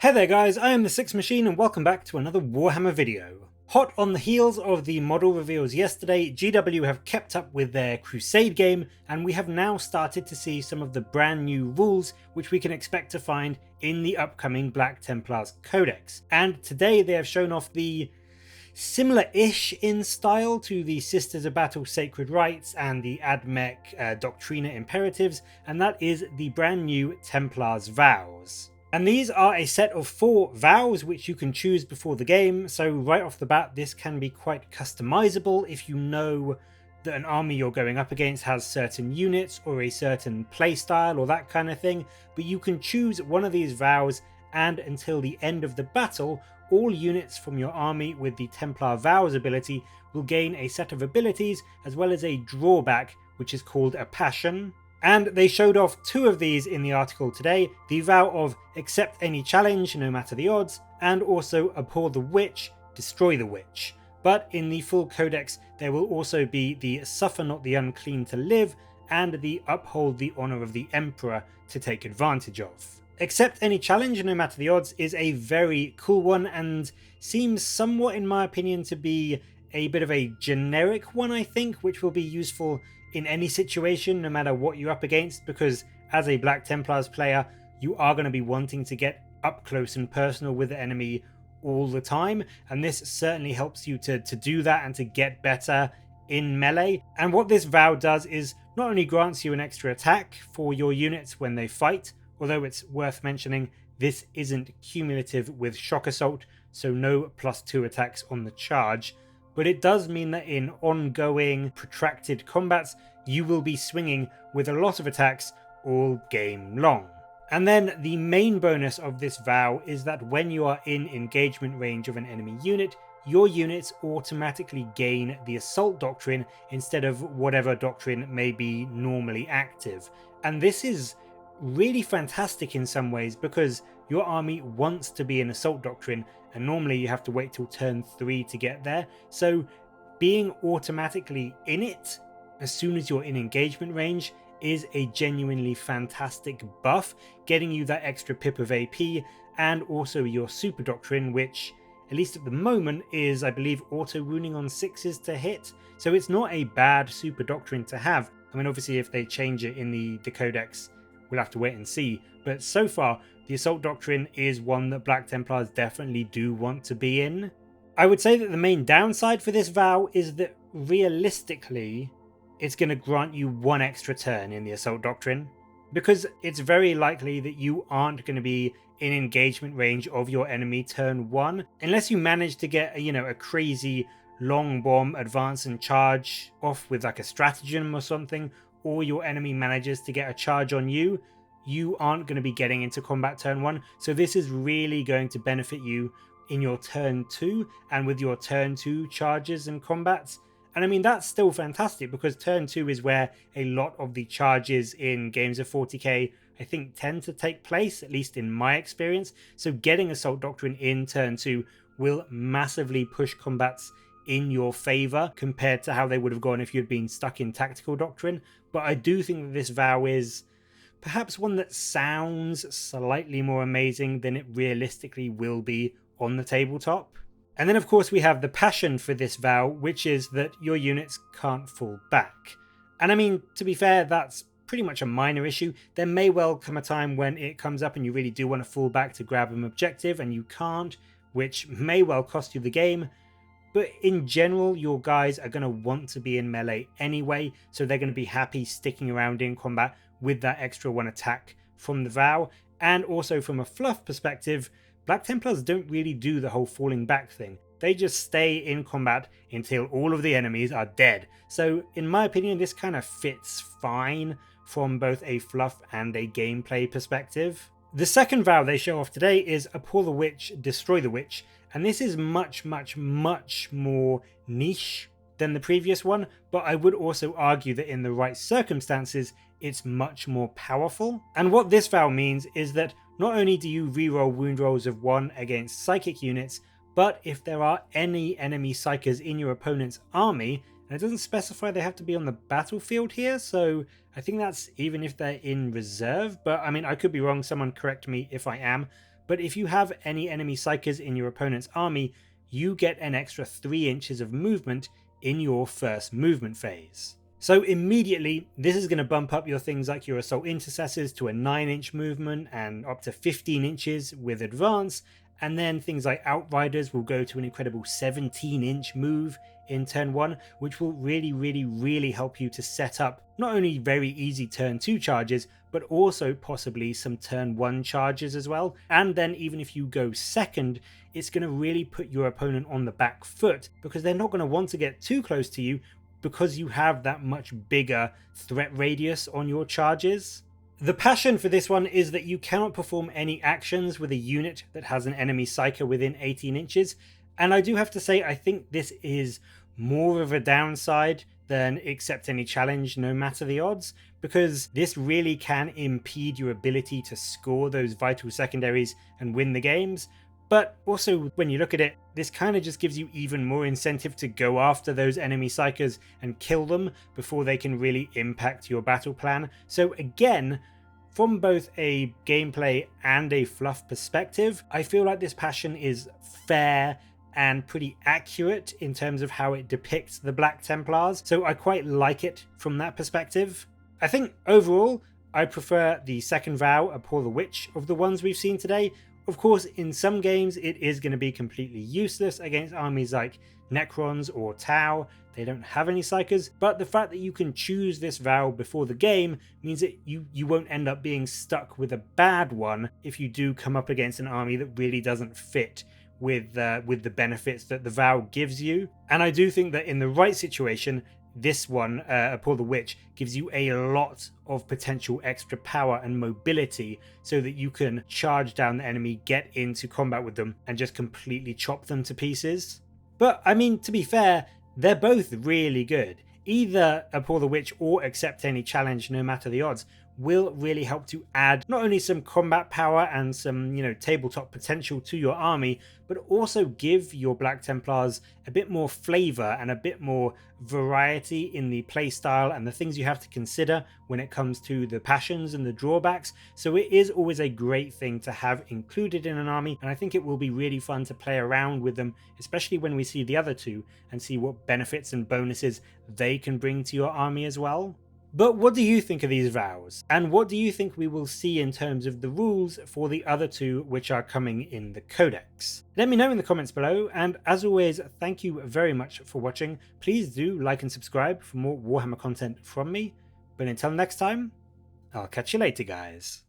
Hey there guys, I am the Six Machine and welcome back to another Warhammer video. Hot on the heels of the model reveals yesterday, GW have kept up with their Crusade game and we have now started to see some of the brand new rules which we can expect to find in the upcoming Black Templars Codex. And today they have shown off the similar-ish in style to the Sisters of Battle Sacred Rites and the AdMech Doctrina Imperatives, and that is the brand new Templars Vows. And these are a set of 4 vows which you can choose before the game, so right off the bat this can be quite customizable if you know that an army you're going up against has certain units or a certain playstyle or that kind of thing, but you can choose one of these vows and until the end of the battle all units from your army with the Templar Vows ability will gain a set of abilities as well as a drawback which is called a passion. And they showed off 2 of these in the article today, the vow of accept any challenge no matter the odds, and also Abhor the Witch, destroy the witch. But in the full codex there will also be the suffer not the unclean to live and the uphold the honour of the emperor to take advantage of. Accept any challenge no matter the odds is a very cool one and seems somewhat in my opinion to be a bit of a generic one I think, which will be useful in any situation no matter what you're up against, because as a Black Templars player you are going to be wanting to get up close and personal with the enemy all the time, and this certainly helps you to do that and to get better in melee. And what this vow does is not only grants you an extra attack for your units when they fight, although it's worth mentioning this isn't cumulative with shock assault, so no +2 attacks on the charge, but it does mean that in ongoing protracted combats you will be swinging with a lot of attacks all game long. And then the main bonus of this vow is that when you are in engagement range of an enemy unit, your units automatically gain the assault doctrine instead of whatever doctrine may be normally active. And this is really fantastic in some ways because your army wants to be an assault doctrine and normally you have to wait till turn 3 to get there, so being automatically in it as soon as you're in engagement range is a genuinely fantastic buff, getting you that extra pip of AP and also your super doctrine, which at least at the moment is I believe auto wounding on 6s to hit, so it's not a bad super doctrine to have. I mean obviously if they change it in the codex we'll have to wait and see, but so far the assault doctrine is one that Black Templars definitely do want to be in. I would say that the main downside for this vow is that realistically it's going to grant you 1 extra turn in the assault doctrine, because it's very likely that you aren't going to be in engagement range of your enemy turn 1 unless you manage to get a crazy long bomb advance and charge off with like a stratagem or something, or your enemy manages to get a charge on you. You aren't going to be getting into combat turn 1, so this is really going to benefit you in your turn 2 and with your turn 2 charges and combats. And I mean that's still fantastic because turn 2 is where a lot of the charges in games of 40k I think tend to take place, at least in my experience, so getting assault doctrine in turn 2 will massively push combats in your favour compared to how they would have gone if you'd been stuck in tactical doctrine. But I do think that this vow is perhaps one that sounds slightly more amazing than it realistically will be on the tabletop. And then of course we have the passion for this vow, which is that your units can't fall back. And I mean, to be fair, that's pretty much a minor issue. There may well come a time when it comes up and you really do want to fall back to grab an objective and you can't, which may well cost you the game. But in general, your guys are going to want to be in melee anyway, so they're going to be happy sticking around in combat with that extra 1 attack from the vow. And also from a fluff perspective, Black Templars don't really do the whole falling back thing. They just stay in combat until all of the enemies are dead. So in my opinion, this kind of fits fine from both a fluff and a gameplay perspective. The second vow they show off today is Abhor the Witch, destroy the witch. And this is much more niche than the previous one, but I would also argue that in the right circumstances it's much more powerful. And what this vow means is that not only do you reroll wound rolls of 1 against psychic units, but if there are any enemy psychers in your opponent's army, and it doesn't specify they have to be on the battlefield here, so I think that's even if they're in reserve, but I mean I could be wrong, someone correct me if I am, but if you have any enemy psykers in your opponent's army, you get an extra 3 inches of movement in your first movement phase. So immediately, this is going to bump up your things like your Assault Intercessors to a 9-inch movement and up to 15 inches with advance, and then things like Outriders will go to an incredible 17-inch move in turn 1, which will really help you to set up not only very easy turn 2 charges, but also possibly some turn 1 charges as well. And then even if you go second, it's going to really put your opponent on the back foot, because they're not going to want to get too close to you because you have that much bigger threat radius on your charges. The passion for this one is that you cannot perform any actions with a unit that has an enemy psyker within 18 inches, and I do have to say I think this is more of a downside than accept any challenge no matter the odds, because this really can impede your ability to score those vital secondaries and win the games. But also, when you look at it, this kind of just gives you even more incentive to go after those enemy psykers and kill them before they can really impact your battle plan. So again, from both a gameplay and a fluff perspective, I feel like this passion is fair and pretty accurate in terms of how it depicts the Black Templars, so I quite like it from that perspective. I think overall, I prefer the second vow, Abhor the Witch, of the ones we've seen today. Of course, in some games it is going to be completely useless against armies like Necrons or Tau. They don't have any psykers, but the fact that you can choose this vow before the game means that you won't end up being stuck with a bad one if you do come up against an army that really doesn't fit with the benefits that the vow gives you. And I do think that in the right situation, this one, Abhor the Witch, gives you a lot of potential extra power and mobility so that you can charge down the enemy, get into combat with them, and just completely chop them to pieces. But I mean, to be fair, they're both really good. Either Abhor the Witch or accept any challenge no matter the odds will really help to add not only some combat power and some, tabletop potential to your army, but also give your Black Templars a bit more flavor and a bit more variety in the playstyle and the things you have to consider when it comes to the passions and the drawbacks. So it is always a great thing to have included in an army, and I think it will be really fun to play around with them, especially when we see the other two and see what benefits and bonuses they can bring to your army as well. But what do you think of these vows? And what do you think we will see in terms of the rules for the other two which are coming in the Codex? Let me know in the comments below, and as always, thank you very much for watching. Please do like and subscribe for more Warhammer content from me. But until next time, I'll catch you later, guys.